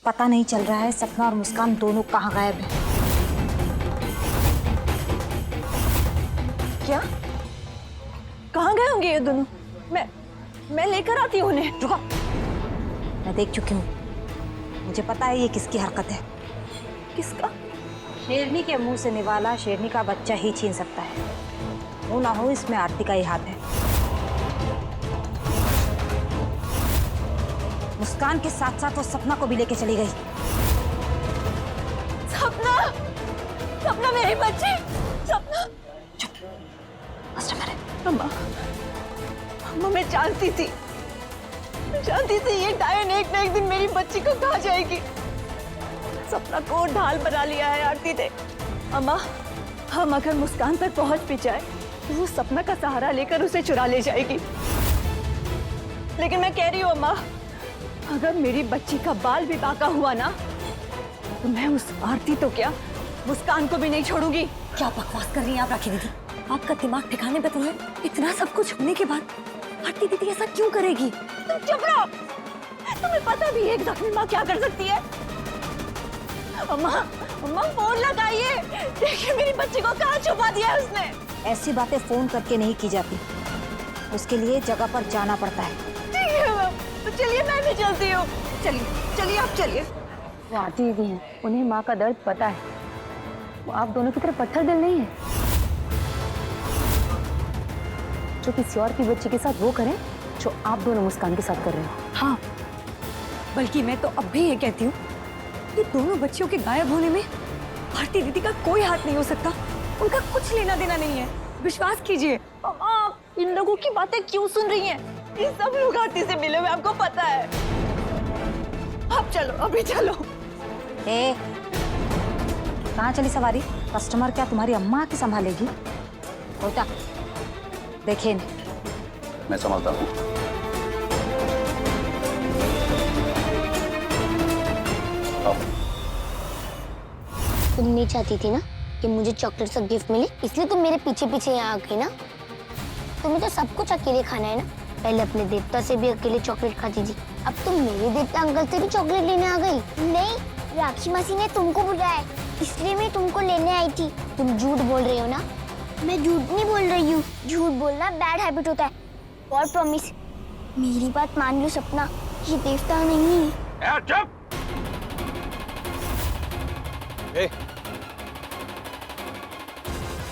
पता नहीं चल रहा है सपना और मुस्कान दोनों कहाँ गायब है। क्या? कहाँ गए होंगे ये दोनों? मैं लेकर आती हूँ उन्हें। रुको, मैं देख चुकी हूँ, मुझे पता है ये किसकी हरकत है। किसका? शेरनी के मुंह से निवाला शेरनी का बच्चा ही छीन सकता है। वो ना हो इसमें आरती का ही हाथ है। मुस्कान के साथ साथ वो सपना को भी लेके चली गई। सपना, सपना मेरी बच्ची, सपना। कस्टमर है। अम्मा, अम्मा मैं जानती थी ये डायन एक ना एक दिन मेरी बच्ची को खा जाएगी। सपना को ढाल बना लिया है आरती ने। अम्मा, हम अगर मुस्कान पर पहुंच भी जाए तो वो सपना का सहारा लेकर उसे चुरा ले जाएगी। लेकिन मैं कह रही हूँ अम्मा, अगर मेरी बच्ची का बाल भी बाका हुआ ना तो मैं उस आरती तो क्या मुस्कान को भी नहीं छोड़ूंगी। क्या बकवास कर रही हैं आप राखी दीदी? आपका दिमाग ठिकाने पे तो है? इतना सब कुछ होने के बाद आरती दीदी ऐसा क्यों करेगी? तुम चुप रहो। तुम्हें पता भी है एक जख्मी माँ क्या कर सकती है? अम्मा, अम्मा फोन लगाइए, देखिए मेरी बच्ची को कहाँ छुपा दिया है उसने। ऐसी बातें फोन करके नहीं की जाती, उसके लिए जगह पर जाना पड़ता है। ठीक है मैम, तो चलिए मैं भी चलती हूँ। चलिए चलिए आप चलिए। वो आरती दीदी हैं, उन्हें माँ का दर्द पता है। वो आप दोनों की तरह पत्थर दिल नहीं है जो किसी और की बच्ची के साथ वो करें जो आप दोनों मुस्कान के साथ कर रहे हो। हाँ, बल्कि मैं तो अब भी ये कहती हूँ कि दोनों बच्चियों के गायब होने में आरती दीदी का कोई हाथ नहीं हो सकता। उनका कुछ लेना देना नहीं है, विश्वास कीजिए। आप इन लोगों की बातें क्यों सुन रही हैं? ये सब लोग आरती से मिले हुए, आपको पता है। अब चलो, अभी चलो। ए, कहाँ चली सवारी? कस्टमर क्या तुम्हारी अम्मा की संभालेगी? होता देखिए इन्हें। मैं संभालता हूँ। तुम नहीं चाहती थी ना कि मुझे चॉकलेट का गिफ्ट मिले, इसलिए तुम मेरे पीछे पीछे यहाँ आ गई ना। तुम्हें तो सब कुछ अकेले खाना है ना। पहले अपने देवता से भी अकेले चॉकलेट खाती थी, अब तुम मेरे देवता अंकल से भी चॉकलेट लेने आ गई। नहीं, राखी मासी ने तुमको बुलाया, इसलिए मैं तुमको लेने आई थी। तुम झूठ बोल रहे हो ना? मैं झूठ नहीं बोल रही हूँ। झूठ बोलना बैड हैबिट होता है। और प्रॉमिस, मेरी बात मान लो सपना, ये देवता नहीं है। चुप!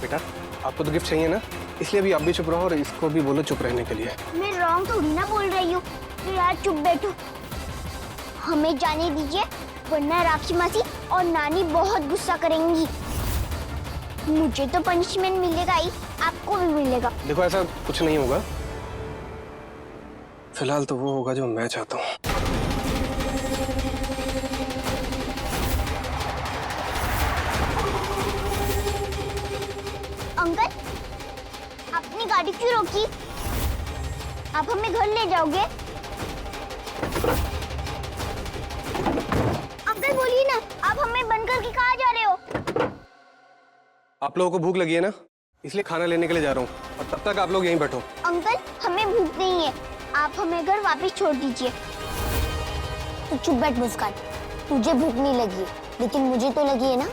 बेटा, आपको तो गिफ्ट चाहिए ना, इसलिए अभी आप भी चुप रहो और इसको भी बोलो चुप रहने के लिए। मैं रॉन्ग थोड़ी ना बोल रही हूँ, तो यार चुप बैठो। हमें जाने दीजिए, वरना राखी मासी और नानी बहुत गुस्सा करेंगी। मुझे तो पनिशमेंट मिलेगा ही, आपको भी मिलेगा। देखो ऐसा कुछ नहीं होगा, फिलहाल तो वो होगा जो मैं चाहता हूँ। अंकल, अपनी गाड़ी क्यों रोकी? आप हमें घर ले जाओगे? अंकल बोलिए ना, आप हमें बंद करके कहाँ जा रहे हो? आप लोगों को भूख लगी है ना, इसलिए खाना लेने के लिए जा रहा हूँ, और तब तक आप लोग यहीं बैठो। अंकल, हमें भूख नहीं है, आप हमें घर वापस छोड़ दीजिए। तो चुप बैठ मुस्कान, तुझे भूख नहीं लगी है, लेकिन मुझे तो लगी है ना।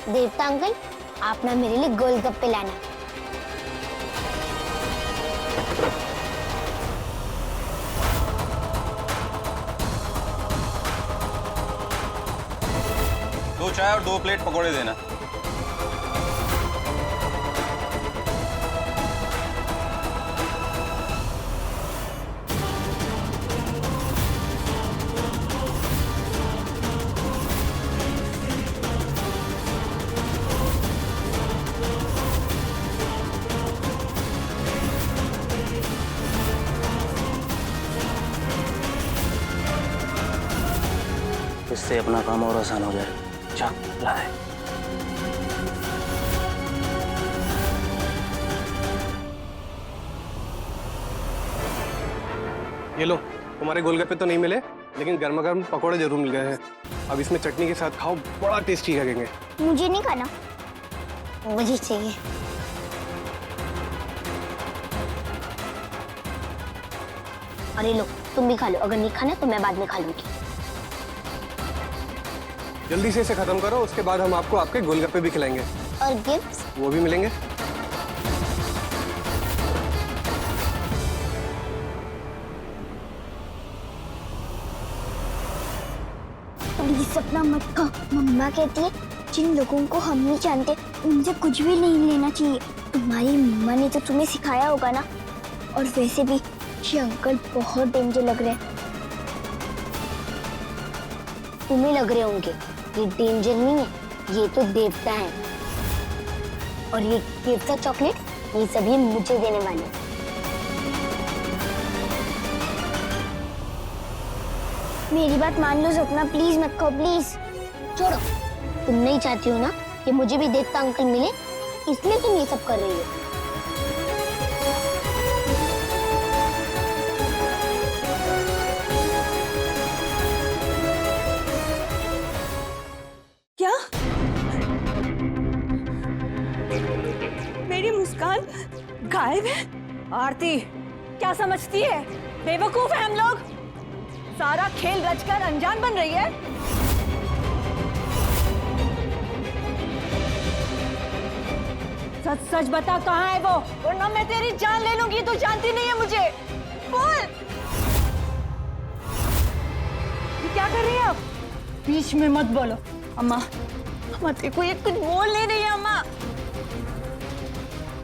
देवता अंकल, आप ना मेरे लिए गोलगप्पे लाना। दो चाय और 2 प्लेट पकोड़े देना। इससे अपना काम और आसान हो जाए। जा लाए। ये लो, तुम्हारे गोलगप्पे तो नहीं मिले, लेकिन गर्मा गर्म पकोड़े जरूर मिल गए हैं। अब इसमें चटनी के साथ खाओ, बड़ा टेस्टी लगेंगे। मुझे नहीं खाना, मुझे चाहिए। अरे लो, तुम भी खा लो, अगर नहीं खाना तो मैं बाद में खा लूंगी। जल्दी से इसे खत्म करो, उसके बाद हम आपको आपके गोलगप्पे भी खिलाएंगे। और गिफ्ट्स? वो भी मिलेंगे। प्लीज सपना मत खाओ। मम्मा कहती है जिन लोगों को हम नहीं जानते उनसे कुछ भी नहीं लेना चाहिए। तुम्हारी मम्मा ने तो तुम्हें सिखाया होगा ना। और वैसे भी ये अंकल बहुत डेंजर लग रहे हैं। तुम्हें लग रहे होंगे, ये डेंजर नहीं है, ये तो देवता है। और ये देवता चॉकलेट ये सभी मुझे देने वाले हैं। मेरी बात मान लो सपना, प्लीज मत खाओ, प्लीज छोड़ो। तुम नहीं चाहती हो ना कि मुझे भी देवता अंकल मिले, इसलिए तुम ये सब कर रही हो। क्या? मेरी मुस्कान गायब है? आरती, क्या समझती है? बेवकूफ है हम लोग। सारा खेल रचकर अनजान बन रही है। सच सच बता, कहाँ है वो? वरना मैं तेरी जान ले लूंगी। तू जानती नहीं है मुझे। बोल। ये क्या कर रही है आप? बीच में मत बोलो। अम्मा, अम्मा देखो ये कुछ बोल नहीं रही है। अम्मा,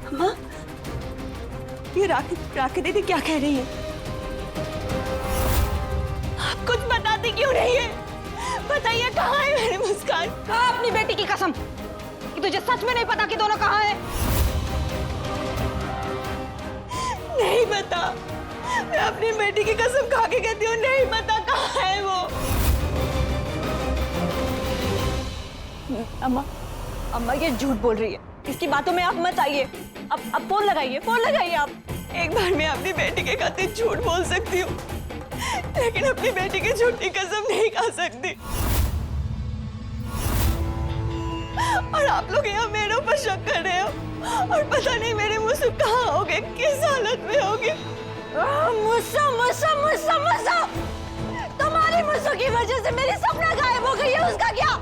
अम्मा, ये राखी दीदी क्या कह रही है? आप कुछ बताती क्यों नहीं है? बताइए कहाँ है मेरी मुस्कान? कहाँ अपनी बेटी की कसम कि तुझे सच में नहीं पता कि दोनों कहाँ हैं? नहीं पता। मैं अपनी बेटी की कसम खा के कहती हूँ, नहीं पता कहाँ है वो। अम्मा, अम्मा ये झूठ बोल रही है। इसकी बातों में आप मत आइए। अब फोन लगाइए आप। एक बार मैं अपनी बेटी के खातिर झूठ बोल सकती हूँ, लेकिन अपनी बेटी की झूठी कसम नहीं खा सकती। और आप लोग यहाँ मेरे ऊपर शक कर रहे हो, और पता नहीं मेरे मुझसे कहाँ होगे, किस हालत में होगे। मुझसे तुम्हारी मुझसे की वजह से मेरी सपना गायब हो गई है। उसका क्या?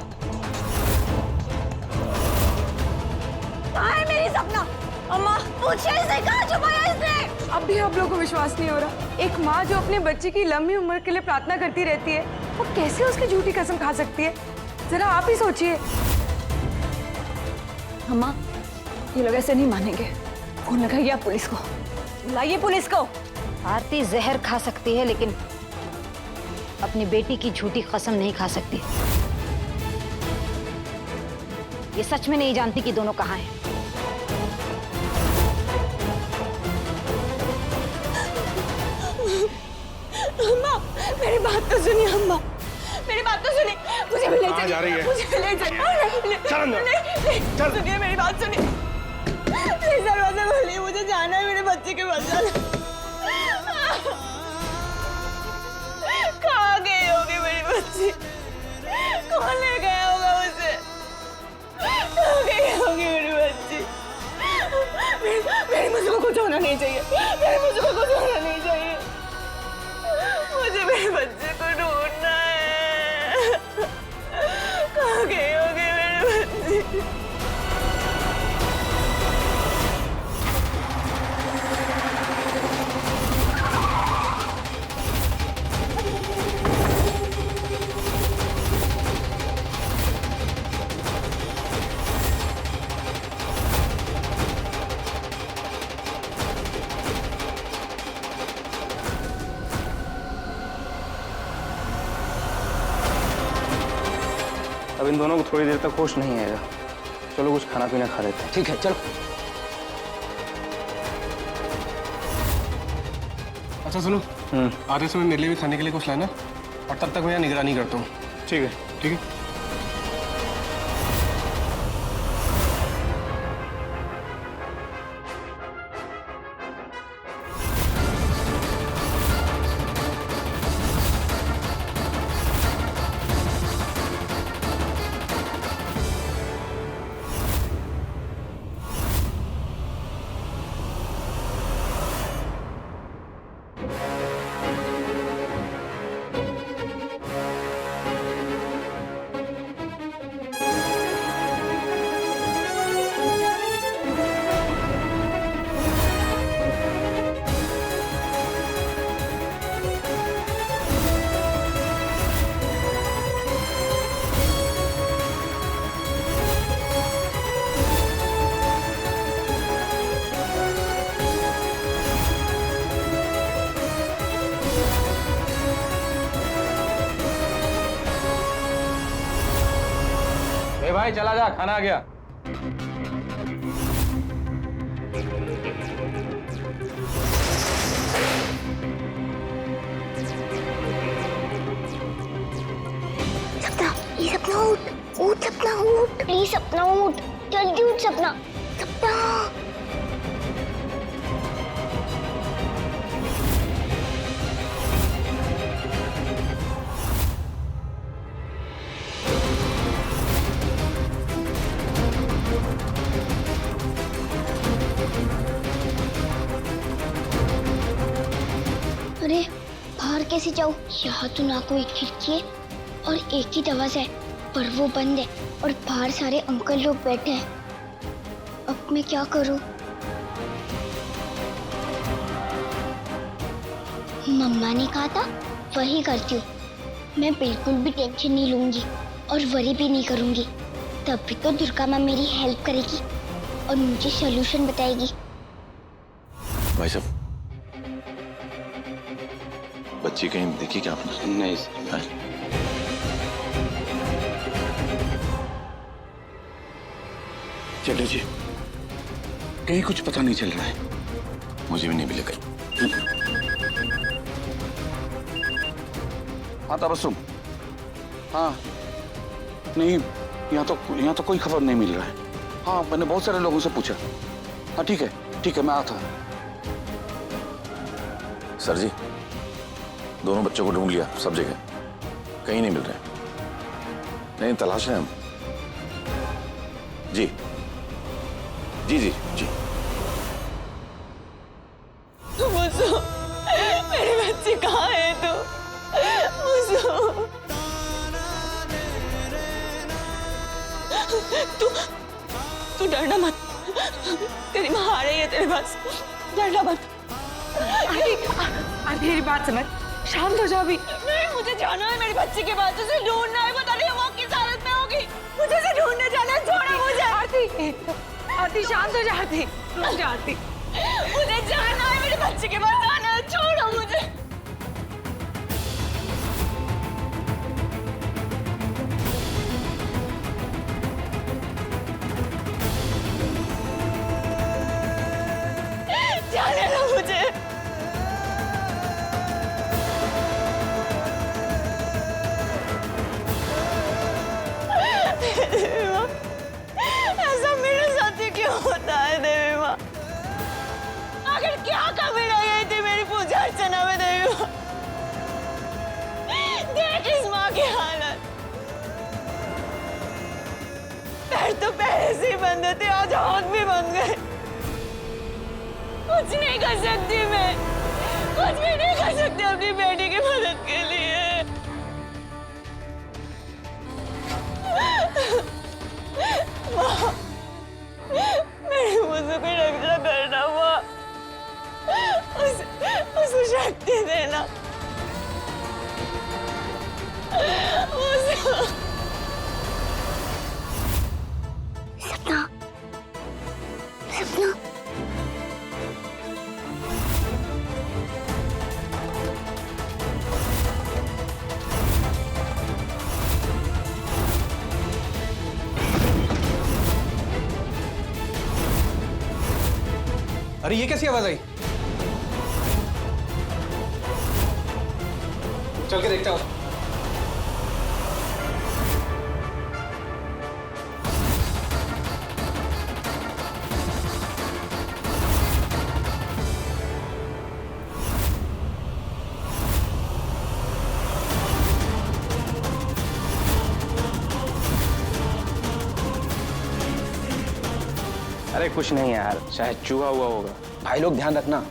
कहाँ है मेरी सपना? अम्मा पूछे इसे, कहाँ छुपाया इसने? अब भी आप लोगों को विश्वास नहीं हो रहा? एक माँ जो अपने बच्चे की लंबी उम्र के लिए प्रार्थना करती रहती है, वो कैसे उसकी झूठी कसम खा सकती है? जरा आप ही सोचिए। अम्मा, ये लोग ऐसे नहीं मानेंगे। फोन लगाइए आप पुलिस को, बुलाइए पुलिस को। आरती जहर खा सकती है, लेकिन अपनी बेटी की झूठी कसम नहीं खा सकती। ये सच में नहीं जानती कि दोनों कहाँ हैं। अम्मा, मेरी बात तो सुनिए। अम्मा, मेरी बात तो सुनिए। मुझे भी ले कहाँ जा रही है? मुझे भी ले चल अंदर। चल। सुनिए मेरी बात सुनिए। प्लीज दरवाजा खोलिए, मुझे जाना है मेरे बच्चे के पास जाना। कहाँ गई होगी मेरी बच्ची? कौन ले गया होगा उसे? कहाँ गई होगी मेरी बच्ची? मेरे मुझे को कुछ होना नहीं चाहिए। मेरे मुझे को कुछ होना नहीं चाहिए। मुझे मेरे बच्चे को ढूंढना है। कहाँ गई होगी मेरी बच्ची? अब इन दोनों को थोड़ी देर तक होश नहीं आएगा। चलो कुछ खाना पीना खा लेते हैं। ठीक है, चलो। अच्छा सुनो, आते समय मेरे लिए भी खाने के लिए कुछ लाना, और तब तक मैं यहाँ निगरानी करता हूँ। ठीक है। ठीक है। भाई चला जा, खाना आ गया। सपना, ये सपना उठ, उठ सपना उठ, प्लीज सपना उठ, जल्दी उठ सपना, सपना। अरे बाहर कैसे जाऊँ? यहाँ तो ना कोई खिड़की है और एक ही दरवाजा है, पर वो बंद है और बाहर सारे अंकल लोग बैठे हैं। अब मैं क्या करूँ? मम्मा ने कहा था वही करती हूँ। मैं बिल्कुल भी टेंशन नहीं लूंगी और वरी भी नहीं करूंगी। तभी तो दुर्गा माँ मेरी हेल्प करेगी और मुझे सॉल्यूशन बताएगी। भाई साहब, बच्ची कहीं देखी क्या आपने? नहीं। चलो जी, कहीं कुछ पता नहीं चल रहा है। मुझे भी नहीं मिले कहीं। हाँ तबस्सुम, हाँ नहीं, यहाँ तो कोई खबर नहीं मिल रहा है। हाँ मैंने बहुत सारे लोगों से पूछा। हाँ ठीक है मैं आता हूँ। सर जी, दोनों बच्चों को ढूंढ लिया सब जगह, कहीं नहीं मिल रहे। नहीं तलाश है हम। जी जी जी जी। मुझो, मेरे बच्चे कहाँ है तू? मुझो, तू डरना मत, तेरी माँ आ रही है तेरे पास, डरना मत। मेरी बात समझ, शांत हो जाओ अभी। नहीं, मुझे जाना है मेरे बच्चे के पास, उसे ढूंढना है। पता नहीं वो किस हालत में होगी, मुझे उसे ढूंढने जाना है। छोड़ो मुझे। आरती शांत हो जा, आरती रुक जा आरती। मुझे जाना है, मेरे बच्चे के पास जाना है। छोड़ो मुझे। जाने दो मुझे। देवी माँ, ऐसा मेरे साथ ही क्यों होता है? देवी माँ, आखिर क्या कमी रह गई थी मेरी पूजा अर्चना में? देवी माँ, देख इस माँ की हालत। पैर तो पहले से ही बंद थे, आज हाथ भी बंद गए। कुछ नहीं कर सकती मैं, कुछ भी नहीं कर सकती अपनी बेटी की मदद के लिए। माँ, मेरे मुझसे कोई रक्षा करना माँ, उसे शक्ति देना। सपना, सपना। अरे ये कैसी आवाज आई? चल के देखता हूँ। अरे कुछ नहीं यार, शायद चूहा हुआ होगा। भाई लोग ध्यान रखना,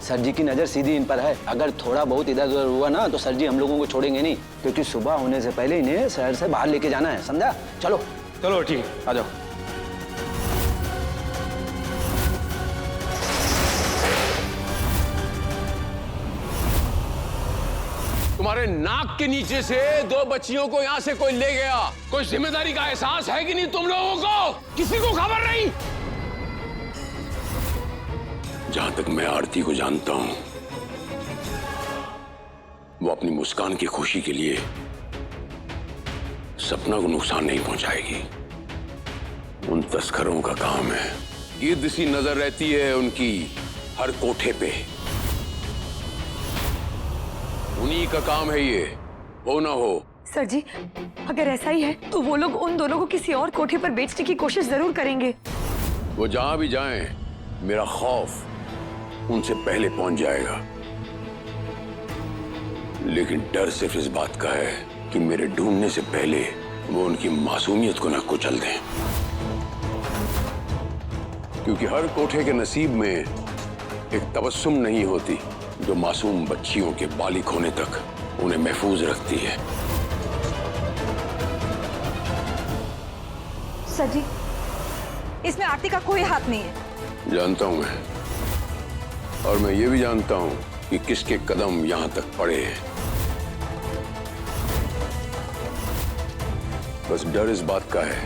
सर जी की नजर सीधी इन पर है। अगर थोड़ा बहुत इधर उधर हुआ ना तो सर जी हम लोगों को छोड़ेंगे नहीं, क्योंकि सुबह होने से पहले इन्हें शहर से बाहर लेके जाना है, समझा? चलो चलो ठीक, आ जाओ। तुम्हारे नाक के नीचे से 2 बच्चियों को यहाँ से कोई ले गया। कोई जिम्मेदारी का एहसास है कि नहीं तुम लोगों को? किसी को खबर नहीं? जहां तक मैं आरती को जानता हूं, वो अपनी मुस्कान की खुशी के लिए सपना को नुकसान नहीं पहुंचाएगी। उन तस्करों का काम है। गिद्ध सी नजर रहती है उनकी हर कोठे पे। उन्हीं का काम है ये, हो ना हो। सर जी, अगर ऐसा ही है तो वो लोग उन दोनों को किसी और कोठे पर बेचने की कोशिश जरूर करेंगे। वो जहां भी जाएं, मेरा खौफ उनसे पहले पहुंच जाएगा। लेकिन डर सिर्फ इस बात का है कि मेरे ढूंढने से पहले वो उनकी मासूमियत को ना कुचल दें। क्योंकि हर कोठे के नसीब में एक तबस्सुम नहीं होती जो मासूम बच्चियों के बालिग होने तक उन्हें महफूज रखती है। सर जी, इसमें आरती का कोई हाथ नहीं है। जानता हूं मैं, और मैं ये भी जानता हूं कि किसके कदम यहां तक पड़े हैं। बस डर इस बात का है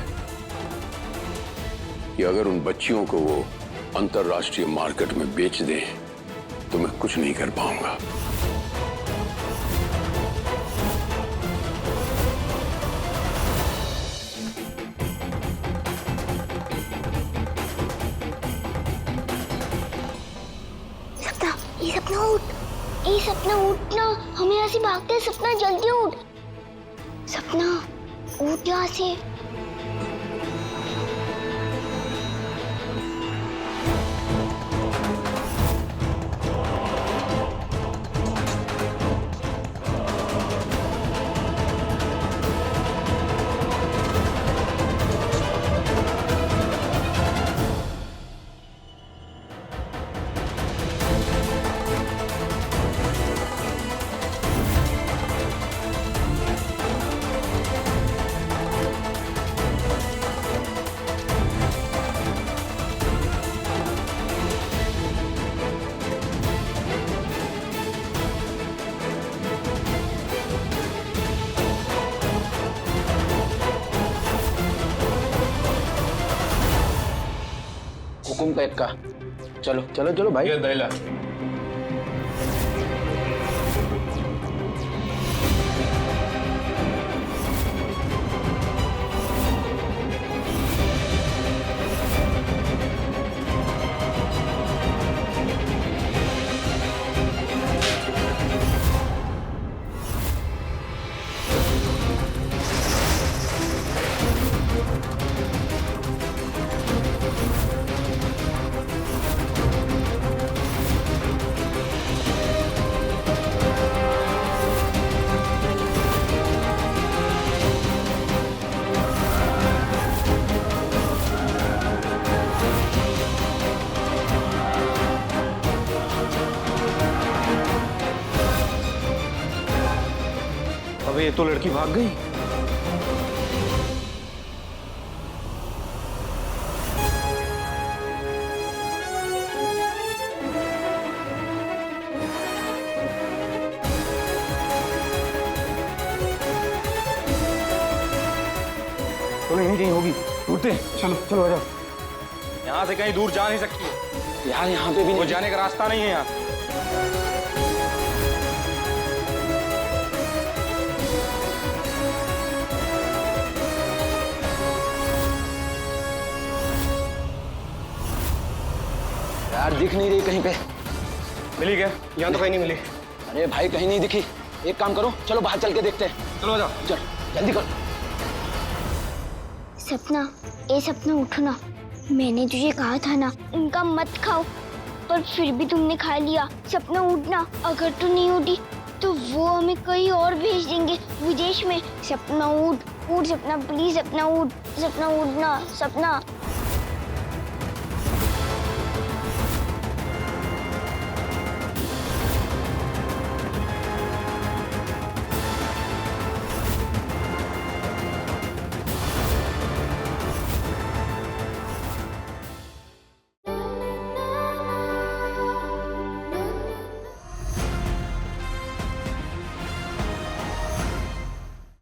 कि अगर उन बच्चियों को वो अंतरराष्ट्रीय मार्केट में बेच दें तो मैं कुछ नहीं कर पाऊंगा। सपना उठ ना, हमें यहाँ से भागते हैं। सपना जल्दी उठ, सपना उठ यहाँ से। हुकुम पैक का। चलो चलो चलो भाई। ये दैला। अबे ये तो लड़की भाग गई। तो यहीं कहीं होगी। ढूंढते चलो चलो आ जाओ। यहाँ से कहीं दूर जा नहीं सकती। यार यहाँ पे भी वो जाने का रास्ता नहीं है यहाँ। यार दिख नहीं रही कहीं पे। मिली क्या? यहाँ तो कहीं नहीं मिली। अरे भाई कहीं नहीं दिखी। एक काम करो, चलो बाहर चल के देखते हैं। चलो आ जाओ। चल जल्दी करो। सपना, ए सपना उठो ना। मैंने तुझे कहा था ना उनका मत खाओ, पर फिर भी तुमने खा लिया। सपना उठना, अगर तू नहीं उठी तो वो हमें कहीं और भेज देंगे, विदेश में। सपना उठ, उठ सपना, प्लीज सपना उठ। सपना उठना, सपना।